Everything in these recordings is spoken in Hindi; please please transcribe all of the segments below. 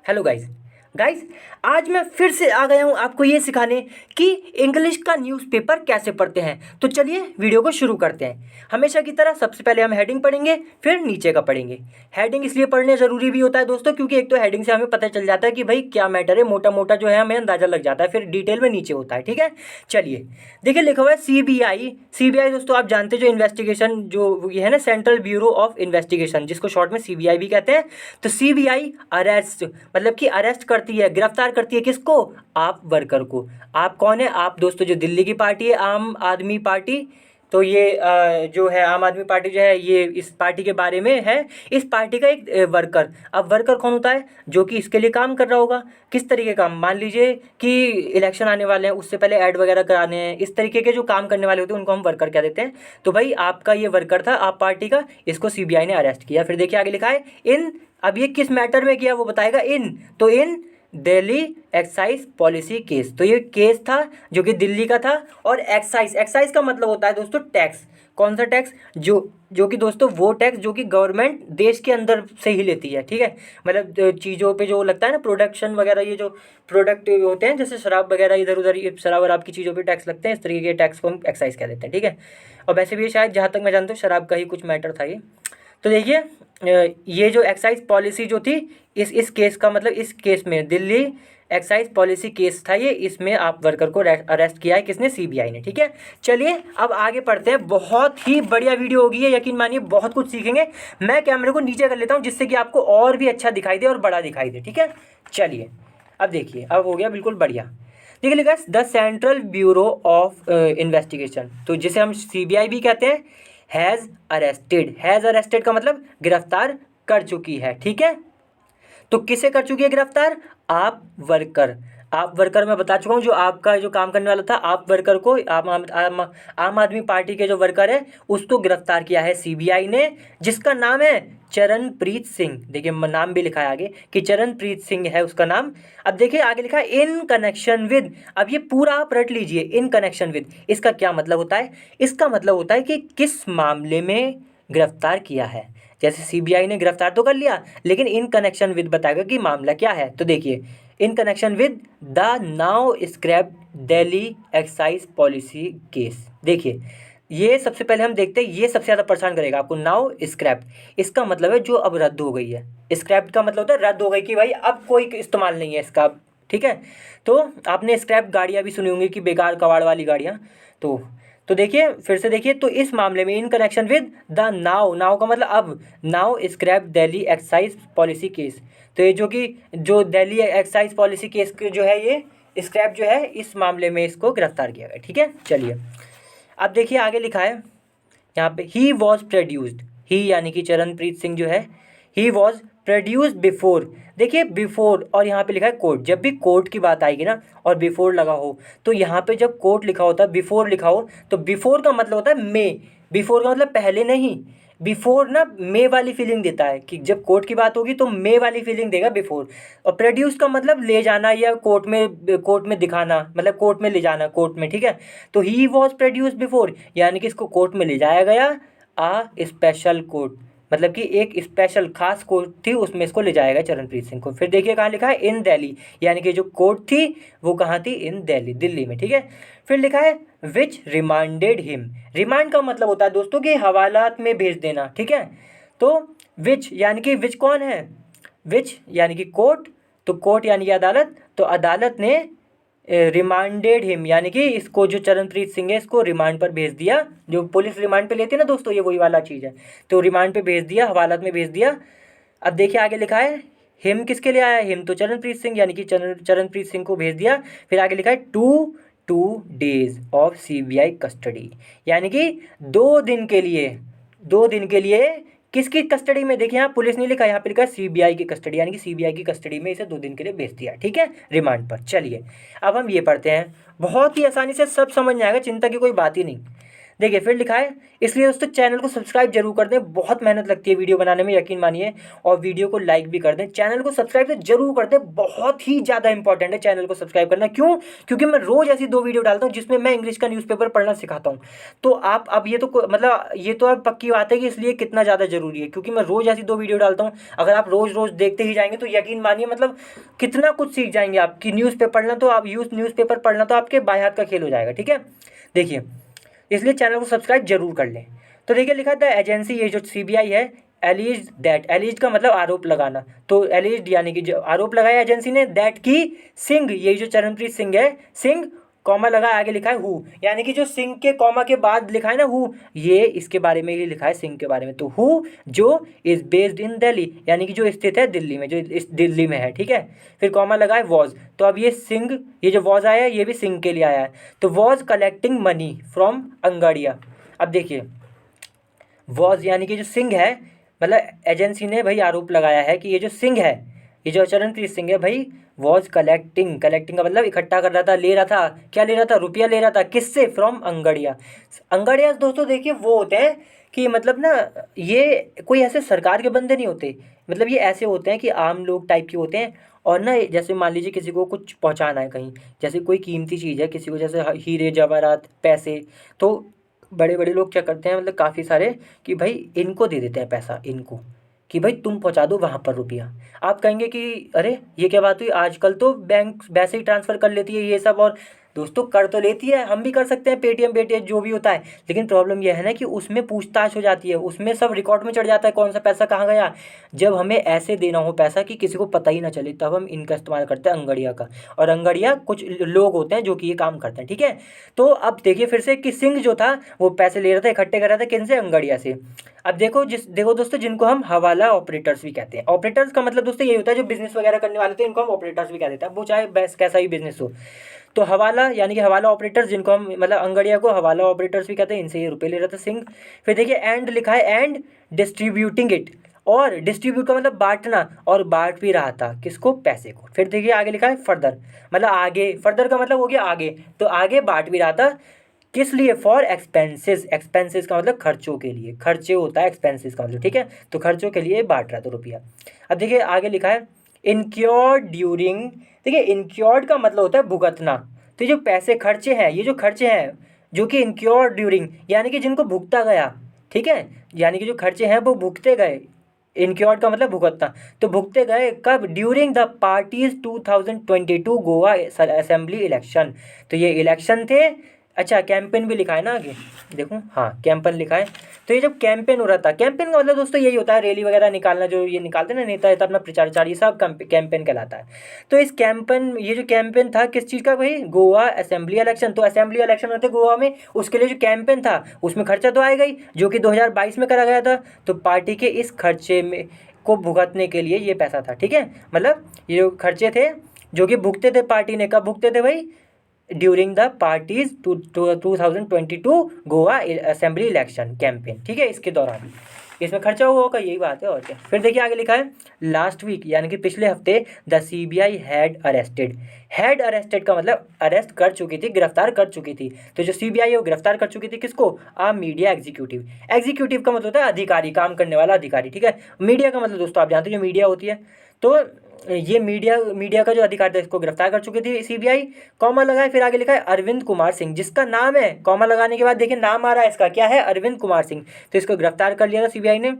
Hello guys. आज मैं फिर से आ गया हूँ आपको ये सिखाने कि इंग्लिश का न्यूज़पेपर कैसे पढ़ते हैं। तो चलिए वीडियो को शुरू करते हैं। हमेशा की तरह सबसे पहले हम हेडिंग पढ़ेंगे, फिर नीचे का पढ़ेंगे। हेडिंग इसलिए पढ़ने ज़रूरी भी होता है दोस्तों, क्योंकि एक तो हेडिंग से हमें पता चल जाता है कि भाई क्या मैटर है, मोटा मोटा जो है हमें अंदाज़ा लग जाता है, फिर डिटेल में नीचे होता है। ठीक है, चलिए देखिए लिखा हुआ है सीबीआई दोस्तों आप जानते हैं, जो इन्वेस्टिगेशन जो ये है ना, सेंट्रल ब्यूरो ऑफ इन्वेस्टिगेशन, जिसको शॉर्ट में सीबीआई भी कहते हैं। तो सीबीआई अरेस्ट मतलब कि अरेस्ट करती है, गिरफ्तार करती है किसको? आप वर्कर को। आप कौन है? आप दोस्तों जो दिल्ली की पार्टी है आम आदमी पार्टी। तो ये जो है आम आदमी पार्टी जो है, ये इस पार्टी के बारे में है। इस पार्टी का एक वर्कर। अब वर्कर कौन होता है? जो कि इसके लिए काम कर रहा होगा। किस तरीके का? मान लीजिए कि इलेक्शन आने वाले हैं, उससे पहले ऐड वगैरह कराने हैं, इस तरीके के जो काम करने वाले होते हैं उनको हम वर्कर कह देते हैं। तो भाई आपका ये वर्कर था आप पार्टी का, इसको सीबीआई ने अरेस्ट किया। फिर देखिए आगे लिखा है इन। अब ये किस मैटर में किया वो बताएगा। इन दिल्ली एक्साइज पॉलिसी केस। तो ये केस था जो कि दिल्ली का था। और एक्साइज का मतलब होता है दोस्तों टैक्स। कौन सा टैक्स? जो कि दोस्तों वो टैक्स जो कि गवर्नमेंट देश के अंदर से ही लेती है। ठीक है, मतलब चीज़ों पे जो लगता है ना, प्रोडक्शन वगैरह, ये जो प्रोडक्ट होते हैं जैसे शराब वगैरह, इधर उधर ये शराब वराब की चीज़ों पे टैक्स लगते हैं, इस तरीके के टैक्स को हम एक्साइज कह देते हैं। ठीक है, और वैसे भी शायद जहाँ तक मैं जानता हूँ शराब का ही कुछ मैटर था ये। तो देखिए ये जो एक्साइज पॉलिसी जो थी, इस केस का मतलब, इस केस में दिल्ली एक्साइज पॉलिसी केस था ये, इसमें आप वर्कर को अरेस्ट किया है किसने? सीबीआई ने। ठीक है, चलिए अब आगे पढ़ते हैं। बहुत ही बढ़िया वीडियो होगी ये, यकीन मानिए बहुत कुछ सीखेंगे। मैं कैमरे को नीचे कर लेता हूँ जिससे कि आपको और भी अच्छा दिखाई दे और बड़ा दिखाई दे। ठीक है, चलिए अब देखिए, अब हो गया बिल्कुल बढ़िया। देखिए लिखा है the central bureau of investigation, तो जिसे हम सीबीआई भी कहते हैं, हैज़ अरेस्टेड का मतलब गिरफ्तार कर चुकी है। ठीक है, तो किसे कर चुकी है गिरफ्तार? आप वर्कर मैं बता चुका हूँ, जो आपका जो काम करने वाला था, आप वर्कर को, आम आदमी पार्टी के जो वर्कर है उसको गिरफ्तार किया है सीबीआई ने, जिसका नाम है चरणप्रीत सिंह। देखिए नाम भी लिखा है आगे कि चरणप्रीत सिंह है उसका नाम। अब देखिए आगे लिखा है इन कनेक्शन विद। अब ये पूरा आप रट लीजिए, इन कनेक्शन विद इसका क्या मतलब होता है? इसका मतलब होता है कि किस मामले में गिरफ्तार किया है। जैसे सीबीआई ने गिरफ्तार तो कर लिया, लेकिन इन कनेक्शन विद बताएगा कि मामला क्या है। तो देखिए in connection with the now scrap Delhi excise policy case. देखिए ये सबसे पहले हम देखते हैं, ये सबसे ज़्यादा परेशान करेगा आपको। नाउ स्क्रैप इसका मतलब है जो अब रद्द हो गई है। स्क्रैप का मतलब होता है रद्द हो गई, कि भाई अब कोई इस्तेमाल नहीं है इसका। ठीक है, तो आपने स्क्रैप गाड़ियाँ भी सुनी होंगी कि बेकार कबाड़ वाली गाड़ियाँ। तो देखिए फिर से देखिए, तो इस मामले में in connection with the now का मतलब अब, now scrap Delhi excise policy case. तो ये जो दिल्ली एक्साइज पॉलिसी केस जो है, ये स्क्रैप जो है, इस मामले में इसको गिरफ्तार किया गया। ठीक है, चलिए अब देखिए आगे लिखा है यहाँ पे ही वॉज प्रोड्यूस्ड। ही यानी कि चरणप्रीत सिंह जो है, ही वॉज प्रोड्यूस्ड बिफोर। देखिए बिफोर और यहाँ पे लिखा है कोर्ट। जब भी कोर्ट की बात आएगी ना और बिफोर लगा हो, तो यहाँ पे जब कोर्ट लिखा होता है, बिफोर लिखा हो, तो बिफोर का मतलब होता है मे। बिफोर का मतलब पहले नहीं। बिफोर ना मे वाली फीलिंग देता है, कि जब कोर्ट की बात होगी तो मे वाली फीलिंग देगा बिफोर। और प्रोड्यूस का मतलब ले जाना या कोर्ट में दिखाना, मतलब कोर्ट में ले जाना, कोर्ट में। ठीक है, तो ही वॉज प्रोड्यूस बिफोर यानी कि इसको कोर्ट में ले जाया गया। आ स्पेशल कोर्ट मतलब कि एक स्पेशल खास कोर्ट थी, उसमें इसको ले जाएगा चरणप्रीत सिंह को। फिर देखिए कहाँ लिखा है इन दिल्ली, यानी कि जो कोर्ट थी वो कहाँ थी? इन दिल्ली, दिल्ली में। ठीक है, फिर लिखा है विच रिमांडेड हिम। रिमांड का मतलब होता है दोस्तों कि हवालात में भेज देना। ठीक है, तो विच यानी कि विच कौन है? विच यानी कि कोर्ट, तो कोर्ट यानी कि अदालत, तो अदालत ने रिमांडेड हिम यानी कि इसको, जो चरणप्रीत सिंह है, इसको रिमांड पर भेज दिया। जो पुलिस रिमांड पे लेती है ना दोस्तों, ये वही वाला चीज़ है। तो रिमांड पे भेज दिया, हवालात में भेज दिया। अब देखिए आगे लिखा है हिम किसके लिए आया? हिम तो चरणप्रीत सिंह यानी कि चरणप्रीत सिंह को भेज दिया। फिर आगे लिखा है 2 डेज ऑफ सीबीआई कस्टडी, यानी कि 2 दिन के लिए, 2 दिन के लिए किसकी कस्टडी में? देखिए यहाँ पुलिस नहीं लिखा, यहाँ पे लिखा है सीबीआई की कस्टडी, यानी कि सीबीआई की कस्टडी में इसे 2 दिन के लिए भेज दिया। ठीक है, रिमांड पर। चलिए अब हम ये पढ़ते हैं, बहुत ही आसानी से सब समझ में आएगा, चिंता की कोई बात ही नहीं। देखिए फिर लिखा है, इसलिए दोस्तों चैनल को सब्सक्राइब जरूर कर दें, बहुत मेहनत लगती है वीडियो बनाने में, यकीन मानिए। और वीडियो को लाइक भी कर दें, चैनल को सब्सक्राइब तो जरूर कर दें, बहुत ही ज़्यादा इंपॉर्टेंट है चैनल को सब्सक्राइब करना। क्यों? क्योंकि मैं रोज़ ऐसी 2 वीडियो डालता हूँ जिसमें मैं इंग्लिश का न्यूज़पेपर पढ़ना सिखाता हूँ। तो आप अब ये तो मतलब ये तो अब पक्की बात है कि इसलिए कितना ज़्यादा ज़रूरी है, क्योंकि मैं रोज़ ऐसी 2 वीडियो डालता हूँ। अगर आप रोज़ रोज़ देखते ही जाएंगे तो यकीन मानिए मतलब कितना कुछ सीख जाएंगे आप, कि न्यूज़पेपर पढ़ना तो आप न्यूज़पेपर पढ़ना तो आपके बाएं हाथ का खेल हो जाएगा। ठीक है, देखिए इसलिए चैनल को सब्सक्राइब जरूर कर लें। तो देखिए लिखा था एजेंसी, ये जो सीबीआई है, एलिज दैट, एलिज का मतलब आरोप लगाना, तो एलिज यानी कि जो आरोप लगाया एजेंसी ने, दैट की सिंह, ये जो चरणप्रीत सिंह है, सिंह कॉमा लगा आगे लिखा है हु, यानी कि जो सिंह के कॉमा के बाद लिखा है ना हु, ये इसके बारे में ही लिखा है, सिंह के बारे में। तो हु जो इज बेस्ड इन दिल्ली, यानी कि जो स्थित है दिल्ली में, जो इस दिल्ली में है। ठीक है, फिर कॉमा लगा है वॉज, तो अब ये सिंह, ये जो वॉज आया है ये भी सिंह के लिए आया है। तो वॉज कलेक्टिंग मनी फ्रॉम अंगाड़िया। अब देखिए वॉज यानी कि जो सिंह है, मतलब एजेंसी ने भाई आरोप लगाया है कि ये जो सिंह है, ये जो चरणप्रीत सिंह है भाई, वॉज कलेक्टिंग, कलेक्टिंग का मतलब इकट्ठा कर रहा था, ले रहा था, क्या ले रहा था, रुपया ले रहा था, किससे, फ्रॉम अंगड़िया। अंगड़िया दोस्तों देखिए वो होते हैं कि मतलब ना, ये कोई ऐसे सरकार के बंदे नहीं होते, मतलब ये ऐसे होते हैं कि आम लोग टाइप के होते हैं। और ना जैसे मान लीजिए किसी को कुछ पहुंचाना है कहीं, जैसे कोई कीमती चीज़ है किसी को, जैसे हीरे जवाहरात पैसे, तो बड़े बड़े लोग क्या करते हैं, मतलब काफ़ी सारे, कि भाई इनको दे देते हैं पैसा, इनको, कि भाई तुम पहुंचा दो वहाँ पर रुपया। आप कहेंगे कि अरे ये क्या बात हुई, आजकल तो बैंक वैसे ही ट्रांसफ़र कर लेती है ये सब, और दोस्तों कर तो लेती है, हम भी कर सकते हैं, पेटीएम पेटीएम जो भी होता है, लेकिन प्रॉब्लम यह है ना कि उसमें पूछताछ हो जाती है, उसमें सब रिकॉर्ड में चढ़ जाता है कौन सा पैसा कहाँ गया। जब हमें ऐसे देना हो पैसा कि किसी को पता ही ना चले, तब हम इनका इस्तेमाल करते हैं, अंगड़िया का। और अंगड़िया कुछ लोग होते हैं जो कि ये काम करते हैं। ठीक है, तो अब देखिए फिर से कि सिंह जो था वो पैसे ले रहा था, इकट्ठे कर रहा था, किन से, अंगड़िया से। अब देखो दोस्तों, जिनको हम हवाला ऑपरेटर्स भी कहते हैं, ऑपरेटर्स का मतलब दोस्तों यही होता है जो बिजनेस वगैरह करने वाले थे, इनको हम ऑपरेटर्स भी कह देते हैं, अब वो चाहे बेस्ट कैसा ही बिजनेस हो। तो हवाला यानी कि हवाला ऑपरेटर्स, जिनको हम मतलब अंगड़िया को हवाला ऑपरेटर्स भी कहते हैं, इनसे ये रुपये ले रहा था सिंह। फिर देखिए एंड लिखा है, एंड डिस्ट्रीब्यूटिंग इट, और डिस्ट्रीब्यूट का मतलब बांटना, और बांट भी रहा था किसको, पैसे को। फिर देखिए आगे लिखा है फर्दर, मतलब आगे, फर्दर का मतलब हो गया आगे, तो आगे बांट भी रहा था, किस लिए, फॉर एक्सपेंसेस, एक्सपेंसेस का मतलब खर्चों के लिए, खर्चे होता है एक्सपेंसेस का मतलब। ठीक है, तो खर्चों के लिए बांट रहा था रुपया। अब देखिए आगे लिखा है इनक्योर्ड ड्यूरिंग, देखिए इनक्योर्ड का मतलब होता है भुगतना, तो ये जो पैसे खर्चे हैं, ये जो खर्चे हैं जो कि इनक्योर्ड ड्यूरिंग, यानी कि जिनको भुगता गया। ठीक है, यानी कि जो खर्चे हैं वो भुगते गए, इनक्योर्ड का मतलब भुगतना, तो भुगते गए कब, during the parties 2022 Goa assembly election. तो ये इलेक्शन थे, अच्छा कैंपेन भी लिखा है ना आगे, देखो हाँ कैंपेन लिखा है। तो ये जब कैंपेन हो रहा था, कैंपेन का मतलब दोस्तों यही होता है रैली वगैरह निकालना, जो ये निकालते हैं ना नेता नेता अपना प्रचार प्रचार, ये सब कैंपेन कहलाता है। तो इस कैंपेन, ये जो कैंपेन था किस चीज़ का भाई, गोवा असेंबली इलेक्शन, तो असेंबली इलेक्शन होते गोवा में, उसके लिए जो कैंपेन था उसमें खर्चा तो आएगा ही, जो कि 2022 में करा गया था। तो पार्टी के इस खर्चे में को भुगतने के लिए ये पैसा था। ठीक है, मतलब ये जो खर्चे थे जो कि भुगते थे पार्टी ने, कब भुगते थे भाई, during the parties 2022 Goa assembly election campaign. ठीक है, इसके दौरान इसमें खर्चा हुआ होगा, यही बात है और क्या। फिर देखिए आगे लिखा है लास्ट वीक, यानी कि पिछले हफ्ते, the CBI had arrested, had arrested का मतलब अरेस्ट कर चुकी थी, गिरफ्तार कर चुकी थी। तो जो सीबीआई है वो गिरफ्तार कर चुकी थी किसको, मीडिया एग्जीक्यूटिव। एग्जीक्यूटिव का मतलब होता है अधिकारी, काम करने वाला अधिकारी। ठीक है, मीडिया का मतलब दोस्तों आप जानते हैं जो मीडिया होती है, तो ये मीडिया का जो अधिकारी था इसको गिरफ्तार कर चुकी थी सीबीआई। कॉमा लगाए, फिर आगे लिखा है अरविंद कुमार सिंह, जिसका नाम है, कॉमा लगाने के बाद देखिए नाम आ रहा है इसका, क्या है, अरविंद कुमार सिंह। तो इसको गिरफ्तार कर लिया था सीबीआई ने,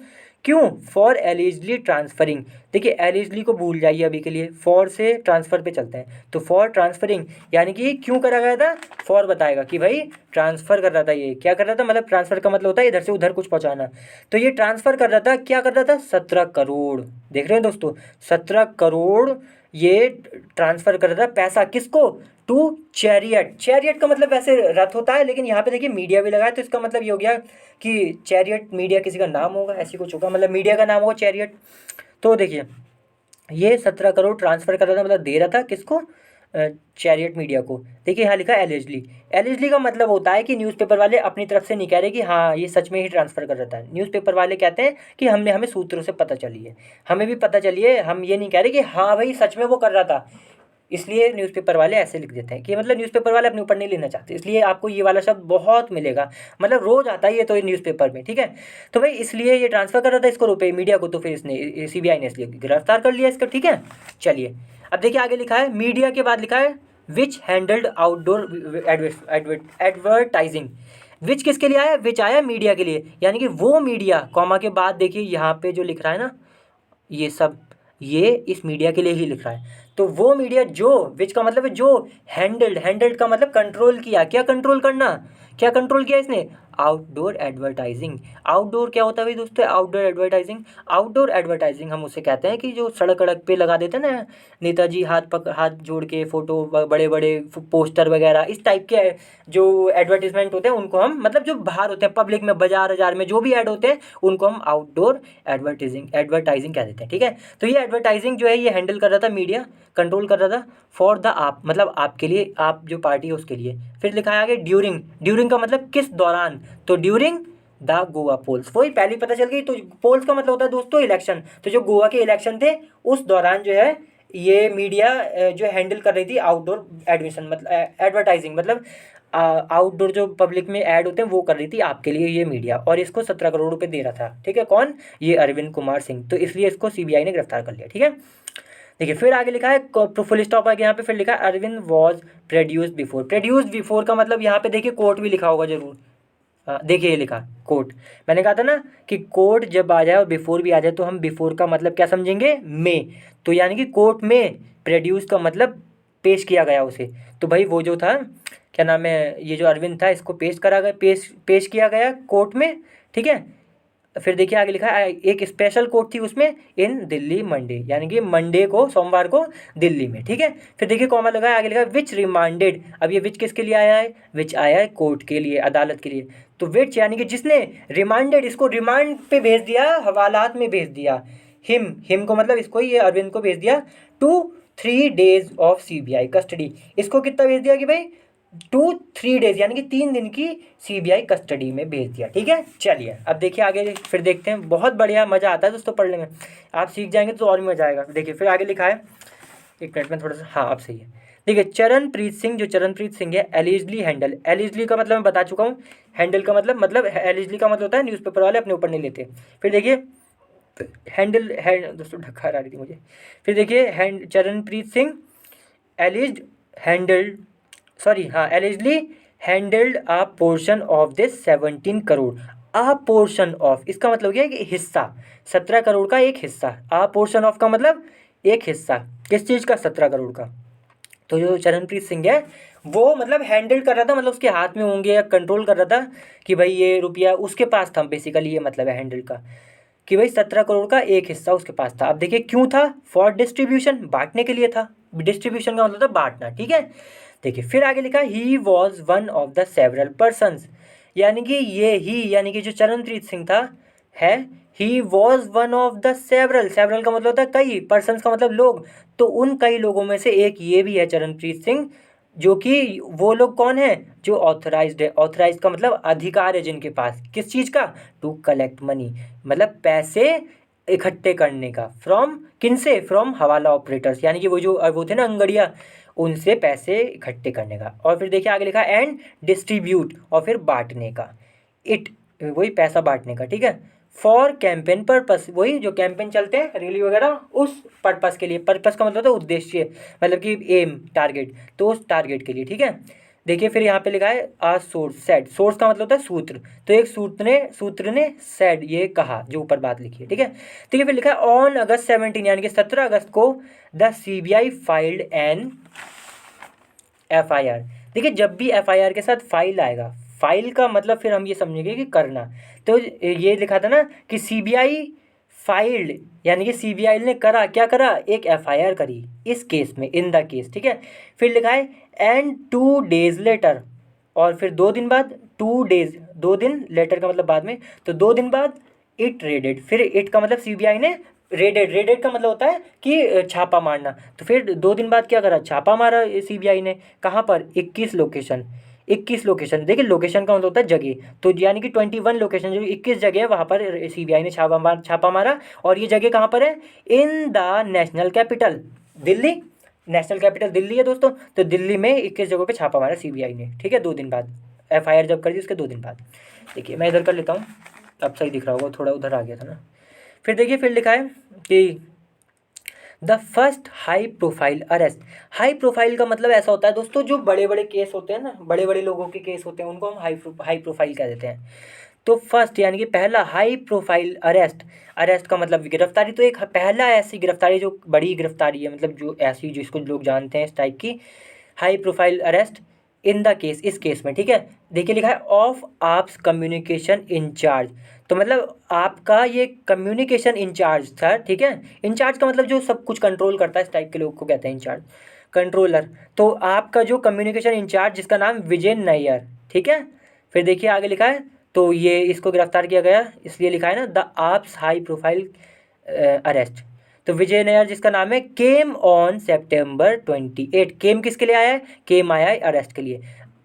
क्यों, फॉर एलिजली ट्रांसफरिंग। देखिए एलिजली को भूल जाइए अभी के लिए, फॉर से ट्रांसफ़र पे चलते हैं। तो फॉर ट्रांसफरिंग यानी कि क्यों करा गया था, फॉर बताएगा कि भाई ट्रांसफ़र कर रहा था, ये क्या कर रहा था, मतलब ट्रांसफ़र का मतलब होता है इधर से उधर कुछ पहुंचाना। तो ये ट्रांसफ़र कर रहा था, क्या कर रहा था, 17 करोड़, देख रहे हैं दोस्तों, 17 करोड़ ये ट्रांसफ़र कर रहा था पैसा, किसको, टू चैरियट। चैरियट का मतलब वैसे रथ होता है, लेकिन यहाँ पे देखिए मीडिया भी लगा है, तो इसका मतलब ये हो गया कि चैरियट मीडिया किसी का नाम होगा, ऐसी कुछ होगा, मतलब मीडिया का नाम होगा चैरियट। तो देखिए ये 17 करोड़ ट्रांसफ़र कर रहा था, मतलब दे रहा था किसको, चैरियट मीडिया को। देखिए यहाँ लिखा है एलिजली, एलिजली का मतलब होता है कि न्यूज़पेपर वाले अपनी तरफ से नहीं कह रहे कि हाँ ये सच में ही ट्रांसफ़र कर रहा था, न्यूज़पेपर वाले कहते हैं कि हमें सूत्रों से पता चली है, हमें भी पता चली है, हम ये नहीं कह रहे कि हाँ भाई सच में वो कर रहा था। इसलिए न्यूज़पेपर वाले ऐसे लिख देते हैं कि मतलब न्यूज़पेपर वाले अपने ऊपर नहीं लेना चाहते, इसलिए आपको ये वाला शब्द बहुत मिलेगा, मतलब रोज आता है ये तो न्यूज़पेपर में, ठीक है। तो भाई इसलिए ये ट्रांसफ़र कर रहा था इसको रुपये मीडिया को, तो फिर इसने सीबीआई ने इसलिए गिरफ्तार कर लिया इसका, ठीक है। चलिए अब देखिए आगे लिखा है, मीडिया के बाद लिखा है विच हैंडल्ड आउटडोर एडवर्टाइजिंग। विच किसके लिए आया, विच आया मीडिया के लिए, यानी कि वो मीडिया, कॉमा के बाद देखिए यहाँ पे जो लिख रहा है ना ये सब, ये इस मीडिया के लिए ही लिख रहा है। तो वो मीडिया जो, विच का मतलब है जो, हैंडल्ड का मतलब कंट्रोल किया, क्या कंट्रोल करना, क्या कंट्रोल किया इसने, आउटडोर एडवर्टाइजिंग। आउटडोर क्या होता है भाई दोस्तों, आउटडोर एडवर्टाइजिंग। आउटडोर एडवर्टाइजिंग हम उसे कहते हैं कि जो सड़क सड़क पे लगा देते हैं ना नेताजी हाथ जोड़ के फोटो, बड़े बड़े पोस्टर वगैरह, इस टाइप के जो एडवर्टीजमेंट होते हैं उनको हम, मतलब जो बाहर होते हैं पब्लिक में, बाजार में जो भी ऐड होते हैं उनको हम आउटडोर एडवर्टाइजिंग कह देते हैं, ठीक है। तो ये एडवर्टाइजिंग जो है ये हैंडल कर रहा था मीडिया, कंट्रोल कर रहा था फॉर द आप, मतलब आपके लिए, आप जो पार्टी है उसके लिए। फिर लिखा है आगे ड्यूरिंग का मतलब किस दौरान, तो ड्यूरिंग द गोवा पोल्स, वही पहले पता चल गई। तो पोल्स का मतलब होता है दोस्तों इलेक्शन, तो जो गोवा के इलेक्शन थे उस दौरान जो है ये मीडिया जो हैंडल कर रही थी आउटडोर एडमिशन, मतलब एडवर्टाइजिंग, मतलब आउटडोर जो पब्लिक में ऐड होते हैं वो कर रही थी आपके लिए ये मीडिया, और इसको 17 करोड़ रुपए दे रहा था, ठीक है। कौन, ये अरविंद कुमार सिंह, तो इसलिए इसको सीबीआई ने गिरफ्तार कर लिया, ठीक है। देखिए फिर आगे लिखा है, फुल स्टॉप आ गया यहाँ पे, फिर लिखा है अरविंद वॉज प्रोड्यूस्ड बिफोर का मतलब यहाँ पे देखिए कोर्ट भी लिखा होगा जरूर। देखिए ये लिखा कोर्ट, मैंने कहा था ना कि कोर्ट जब आ जाए और बिफोर भी आ जाए तो हम बिफोर का मतलब क्या समझेंगे, में, तो यानी कि कोर्ट में प्रोड्यूस का मतलब पेश किया गया उसे। तो भाई वो जो था, क्या नाम है, ये जो अरविंद था इसको पेश करा गया, पेश किया गया कोर्ट में, ठीक है। फिर देखिए आगे लिखा है एक स्पेशल कोर्ट थी उसमें इन दिल्ली मंडे, यानी कि मंडे को, सोमवार को दिल्ली में, ठीक है। फिर देखिए कॉमा लगा है, आगे लिखा है विच रिमांडेड, अब ये विच किसके लिए आया है, विच आया है कोर्ट के लिए, अदालत के लिए। तो विच यानी कि जिसने रिमांडेड, इसको रिमांड पे भेज दिया, हवालात में भेज दिया, हिम को मतलब इसको, ये अरविंद को भेज दिया to 3 days of CBI custody. इसको कितना भेज दिया कि भाई 2-3 days यानी कि 3 दिन की सीबीआई कस्टडी में भेज दिया, ठीक है। चलिए अब देखिए आगे फिर देखते हैं, बहुत बढ़िया मज़ा आता है दोस्तों पढ़ने में, आप सीख जाएंगे तो और भी मज़ा आएगा। देखिए फिर आगे लिखा है, एक मिनट में थोड़ा सा, हाँ अब सही है। देखिए चरणप्रीत सिंह, जो चरणप्रीत सिंह है एलिजली हैंडल, एलिजली का मतलब मैं बता चुका हूँ, हैंडल का मतलब एलिजली का मतलब होता है न्यूज़पेपर वाले अपने ऊपर नहीं लेते। फिर देखिए दोस्तों ढक्का आ रही थी मुझे। फिर देखिए Charanpreet Singh एलिज्ड handled, allegedly handled a portion of this 17 crore. A portion of, इसका मतलब क्या है कि हिस्सा, 17 करोड़ का एक हिस्सा। अ पोर्शन ऑफ का मतलब एक हिस्सा, किस चीज़ का, 17 करोड़ का। तो जो चरणप्रीत सिंह है वो मतलब हैंडल कर रहा था, मतलब उसके हाथ में होंगे या कंट्रोल कर रहा था कि भाई ये रुपया उसके पास था, बेसिकली ये मतलब है हैंडल का, कि भाई 17 करोड़ का एक हिस्सा उसके पास था। अब देखिए क्यों था, फॉर डिस्ट्रीब्यूशन, बांटने के लिए था, डिस्ट्रीब्यूशन का मतलब था बांटना, ठीक है। देखिए फिर आगे लिखा he was one of the several persons, यानी कि ये ही, यानी कि जो चरणप्रीत सिंह था है, he was one of the several का मतलब होता है कई, पर्सनस का मतलब लोग, तो उन कई लोगों में से एक ये भी है चरणप्रीत सिंह, जो कि वो लोग कौन है, जो ऑथराइज्ड है। ऑथराइज्ड का मतलब अधिकार है जिनके पास, किस चीज़ का, टू कलेक्ट मनी, मतलब पैसे इकट्ठे करने का, फ्रॉम किनसे, फ्रॉम हवाला ऑपरेटर्स, यानी कि वो थे ना अंगड़िया, उनसे पैसे इकट्ठे करने का। और फिर देखिए आगे लिखा एंड डिस्ट्रीब्यूट, और फिर बांटने का, इट वही पैसा बांटने का, ठीक है। फॉर कैंपेन पर्पस, वही जो कैंपेन चलते हैं रैली वगैरह, उस पर्पस के लिए, पर्पस का मतलब होता है उद्देश्य, मतलब कि एम, टारगेट, तो उस टारगेट के लिए, ठीक है। देखिए फिर यहाँ पे लिखा है आ सोर्स सेड, सोर्स का मतलब होता है सूत्र, तो एक सूत्र ने सेड ये कहा, जो ऊपर बात लिखी है, ठीक है। ठीक है फिर लिखा है ऑन अगस्त 17 यानी कि 17 अगस्त को the CBI filed an FIR. देखिए जब भी एफआईआर के साथ फाइल आएगा, फाइल का मतलब फिर हम ये समझेंगे कि करना, तो ये लिखा था ना कि सीबीआई फाइल्ड, यानी कि सीबीआई ने करा, क्या करा, एक एफआईआर करी इस केस में, इन द केस, ठीक है। फिर लिखा है एंड 2 days लेटर, और फिर 2 दिन बाद, 2 days 2 दिन, लेटर का मतलब बाद में, तो 2 दिन बाद इट रेडेड, फिर इट का मतलब सीबीआई ने रेडेड का मतलब होता है कि छापा मारना, तो फिर 2 दिन बाद क्या करा, छापा मारा सीबीआई ने, कहाँ पर, 21 लोकेशन। देखिए लोकेशन का मतलब होता है जगह, तो यानी कि 21 लोकेशन, जो 21 जगह है वहाँ पर सीबीआई ने छापा मारा, और ये जगह कहाँ पर है, in the national capital Delhi, national capital Delhi है दोस्तों, तो दिल्ली में 21 जगहों पे छापा मारा सीबीआई ने, ठीक है, 2 दिन बाद। एफआईआर जब कर दी उसके 2 दिन बाद। देखिए मैं इधर कर लेता हूँ, अब सही दिख रहा होगा, थोड़ा उधर आ गया था ना। फिर देखिए फिर लिखा है कि the first high profile arrest. High profile का मतलब ऐसा होता है दोस्तों, जो बड़े बड़े केस होते हैं ना, बड़े बड़े लोगों के केस होते हैं, उनको हम हाई प्रोफाइल कह देते हैं। तो फर्स्ट यानी कि पहला हाई प्रोफाइल अरेस्ट, अरेस्ट का मतलब गिरफ्तारी, तो एक पहला ऐसी गिरफ्तारी जो बड़ी गिरफ्तारी है, मतलब जो ऐसी जिसको लोग जानते हैं इस टाइप की, high profile arrest in the case, इस केस में, ठीक है। देखिए लिखा है ऑफ आप्स कम्युनिकेशन इंचार्ज, तो मतलब आपका ये कम्युनिकेशन इंचार्ज था, ठीक है। इंचार्ज का मतलब जो सब कुछ कंट्रोल करता है, इस टाइप के लोग को कहते हैं इंचार्ज, कंट्रोलर। तो आपका जो कम्युनिकेशन इंचार्ज जिसका नाम विजय नायर, ठीक है। फिर देखिए आगे लिखा है, तो ये इसको गिरफ्तार किया गया, इसलिए लिखा है ना the AAP's high profile arrest. तो विजय नायर जिसका नाम है, केम ऑन September 28, केम किसके लिए आया है, केम आया है अरेस्ट के लिए।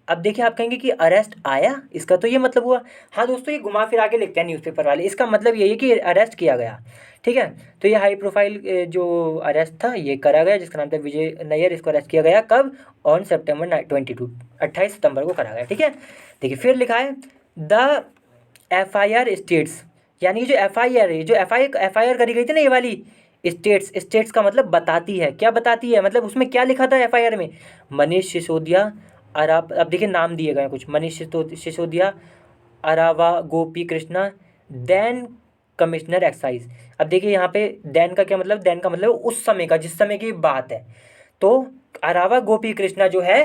अब देखिए आप कहेंगे कि अरेस्ट आया, इसका तो ये मतलब हुआ। हाँ दोस्तों, ये घुमा फिरा के लिखते हैं न्यूज़पेपर वाले, इसका मतलब यही है कि अरेस्ट किया गया, ठीक है। तो ये हाई प्रोफाइल जो अरेस्ट था ये करा गया, जिसका नाम था विजय नायर, इसको अरेस्ट किया गया कब, ऑन September 22, 28 सितंबर को करा गया, ठीक है। देखिए फिर लिखा है द एफआईआर स्टेट्स, यानी जो एफआईआर है, जो एफआईआर करी गई थी ना ये वाली, स्टेट्स, स्टेट्स का मतलब बताती है, क्या बताती है, मतलब उसमें क्या लिखा था एफआईआर में, मनीष सिसोदिया, अब देखिए नाम दिए गए कुछ, मनीष सिसोदिया, अरावा गोपी कृष्णा, देन कमिश्नर एक्साइज। अब देखिए यहाँ पे देन का क्या मतलब, देन का मतलब उस समय का, जिस समय की बात है। तो अरावा गोपी कृष्णा जो है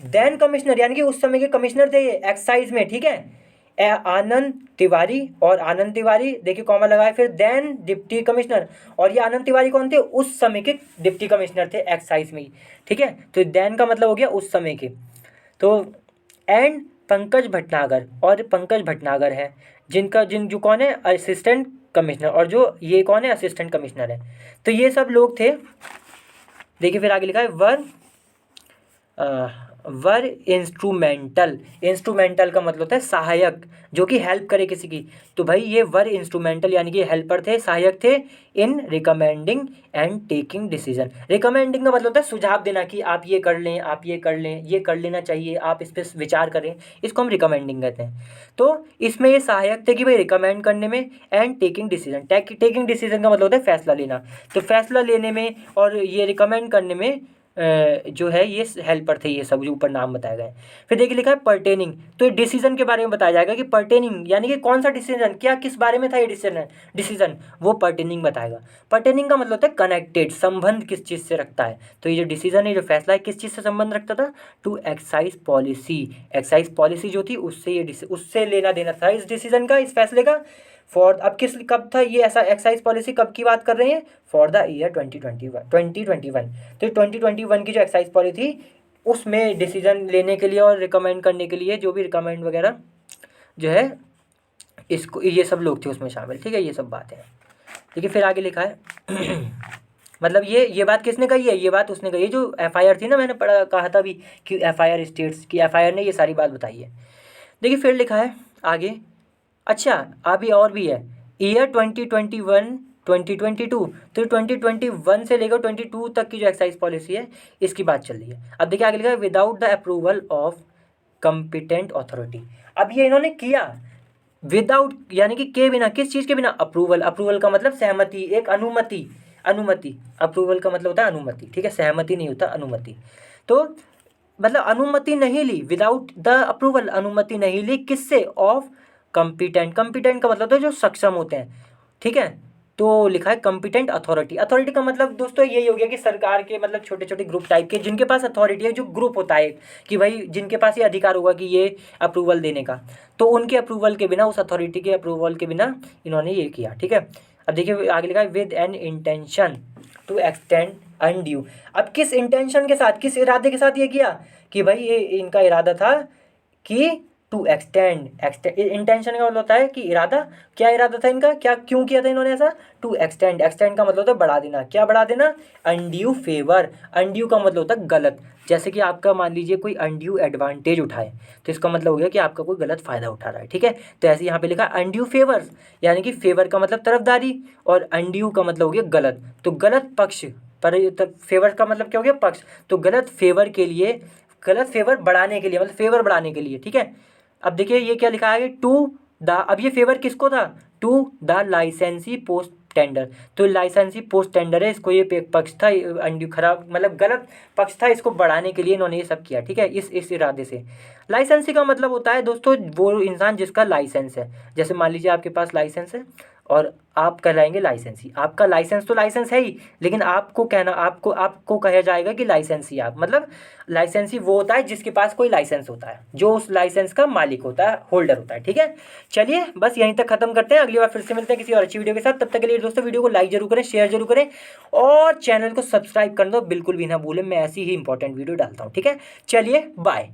देन कमिश्नर, यानी कि उस समय के कमिश्नर थे ये एक्साइज में, ठीक है। आनंद तिवारी, और आनंद तिवारी देखिए कॉमा लगाए, फिर देन डिप्टी कमिश्नर, और ये आनंद तिवारी कौन थे, उस समय के डिप्टी कमिश्नर थे एक्साइज में ही, ठीक है। तो देन का मतलब हो गया उस समय के। तो एंड पंकज भटनागर, और पंकज भटनागर है जिनका जो कौन है, असिस्टेंट कमिश्नर, और जो ये कौन है, असिस्टेंट कमिश्नर है। तो ये सब लोग थे। देखिए फिर आगे लिखा है वर इंस्ट्रूमेंटल, इंस्ट्रूमेंटल का मतलब होता है सहायक, जो कि हेल्प करे किसी की। तो भाई ये वर इंस्ट्रूमेंटल यानी कि हेल्पर थे, सहायक थे, in recommending and taking decision. Recommending का मतलब होता है सुझाव देना कि आप ये कर लें, आप ये कर लें, ये कर लेना चाहिए, आप इस पर विचार करें, इसको हम रिकमेंडिंग कहते हैं। तो इसमें ये सहायक थे कि भाई रिकमेंड करने में, and taking decision, taking decision का मतलब होता है फैसला लेना। तो फैसला लेने में और ये रिकमेंड करने में जो है ये हेल्पर थे, ये सब जो ऊपर नाम बताए गए। फिर देखिए लिखा है पर्टेनिंग, तो डिसीजन के बारे में बताया जाएगा कि पर्टेनिंग यानी कि कौन सा डिसीजन, क्या किस बारे में था ये डिसीजन वो पर्टेनिंग बताएगा। पर्टेनिंग का मतलब होता है कनेक्टेड, संबंध किस चीज़ से रखता है। तो ये जो डिसीजन है, जो फैसला है, किस चीज़ से संबंध रखता था, to excise policy, excise policy जो थी उससे ये उससे लेना देना था इस डिसीजन का, इस फैसले का। फॉर अब किस कब था ये, ऐसा एक्साइज पॉलिसी कब की बात कर रहे हैं, फॉर द ईयर 2021। तो 2021 की जो एक्साइज पॉलिसी थी उसमें डिसीजन लेने के लिए और रिकमेंड करने के लिए, जो भी रिकमेंड वगैरह जो है, इसको ये सब लोग थे उसमें शामिल, ठीक है। ये सब बातें हैं। देखिए फिर आगे लिखा है मतलब ये बात किसने कही है, ये बात उसने कही है जो एफआईआर थी ना, मैंने पढ़ा कहा था अभी कि एफआईआर स्टेट्स की, एफआईआर ने ये सारी बात बताई है। देखिए फिर लिखा है आगे, अच्छा अभी और भी है, ईयर 2021 2022, तो 2021 से लेकर 22 तक की जो एक्साइज पॉलिसी है इसकी बात चल रही है। अब देखिए आगे लिखा है without the approval of competent authority. अब ये इन्होंने किया विदाउट यानी कि के बिना, किस चीज़ के बिना, अप्रूवल, अप्रूवल का मतलब सहमति, एक अनुमति, अनुमति, अप्रूवल का मतलब होता है अनुमति, ठीक है, सहमति नहीं होता, अनुमति। तो मतलब अनुमति नहीं ली, विदाउट द अप्रूवल, अनुमति नहीं ली, किससे, ऑफ कॉम्पिटेंट, कॉम्पिटेंट का मतलब होता है जो सक्षम होते हैं, ठीक है। तो लिखा है कॉम्पिटेंट अथॉरिटी, अथॉरिटी का मतलब दोस्तों यही हो गया कि सरकार के मतलब छोटे छोटे ग्रुप टाइप के जिनके पास अथॉरिटी है, जो ग्रुप होता है कि भाई जिनके पास ये अधिकार होगा कि ये अप्रूवल देने का, तो उनके अप्रूवल के बिना, उस अथॉरिटी के अप्रूवल के बिना इन्होंने ये किया, ठीक है। अब देखिए आगे लिखा है with an intention to extend undue. अब किस इंटेंशन के साथ, किस इरादे के साथ ये किया कि भाई ये इनका इरादा था कि टू एक्सटेंड, इंटेंशन का मतलब होता है कि इरादा, क्या इरादा था इनका, क्या क्यों किया था इन्होंने ऐसा, टू एक्सटेंड, एक्सटेंड का मतलब होता है बढ़ा देना, क्या बढ़ा देना, अनड्यू फेवर, अनड्यू का मतलब होता है गलत, जैसे कि आपका मान लीजिए कोई अनड्यू एडवांटेज उठाए तो इसका मतलब हो गया कि आपका कोई गलत फायदा उठा रहा है, ठीक है। तो ऐसे यहाँ पे लिखा अनड्यू फेवर्स, यानी कि फेवर का मतलब तरफदारी और अनड्यू का मतलब हो गया गलत, तो गलत पक्ष पर फेवर का मतलब क्या हो गया, पक्ष। तो गलत फेवर के लिए, गलत फेवर बढ़ाने के लिए, मतलब फेवर बढ़ाने के लिए, ठीक है। अब देखिए ये क्या लिखा है, टू द, अब ये फेवर किसको था, टू द लाइसेंसी पोस्ट टेंडर। तो लाइसेंसी पोस्ट टेंडर है, इसको ये पक्ष था, खराब मतलब गलत पक्ष था, इसको बढ़ाने के लिए इन्होंने ये सब किया, ठीक है, इस इरादे से। लाइसेंसी का मतलब होता है दोस्तों वो इंसान जिसका लाइसेंस है। जैसे मान लीजिए आपके पास लाइसेंस है और आप कहलाएंगे लाइसेंसी। आपका लाइसेंस तो लाइसेंस है ही, लेकिन आपको कहना, आपको कहा जाएगा कि लाइसेंसी आप, मतलब लाइसेंसी वो होता है जिसके पास कोई लाइसेंस होता है, जो उस लाइसेंस का मालिक होता है, होल्डर होता है, ठीक है। चलिए बस यहीं तक खत्म करते हैं, अगली बार फिर से मिलते हैं किसी और अच्छी वीडियो के साथ। तब तक के लिए दोस्तों वीडियो को लाइक जरूर करें, शेयर जरूर करें और चैनल को सब्सक्राइब कर दो बिल्कुल भी ना भूलें, मैं ऐसी ही इंपॉर्टेंट वीडियो डालता हूँ, ठीक है। चलिए बाय।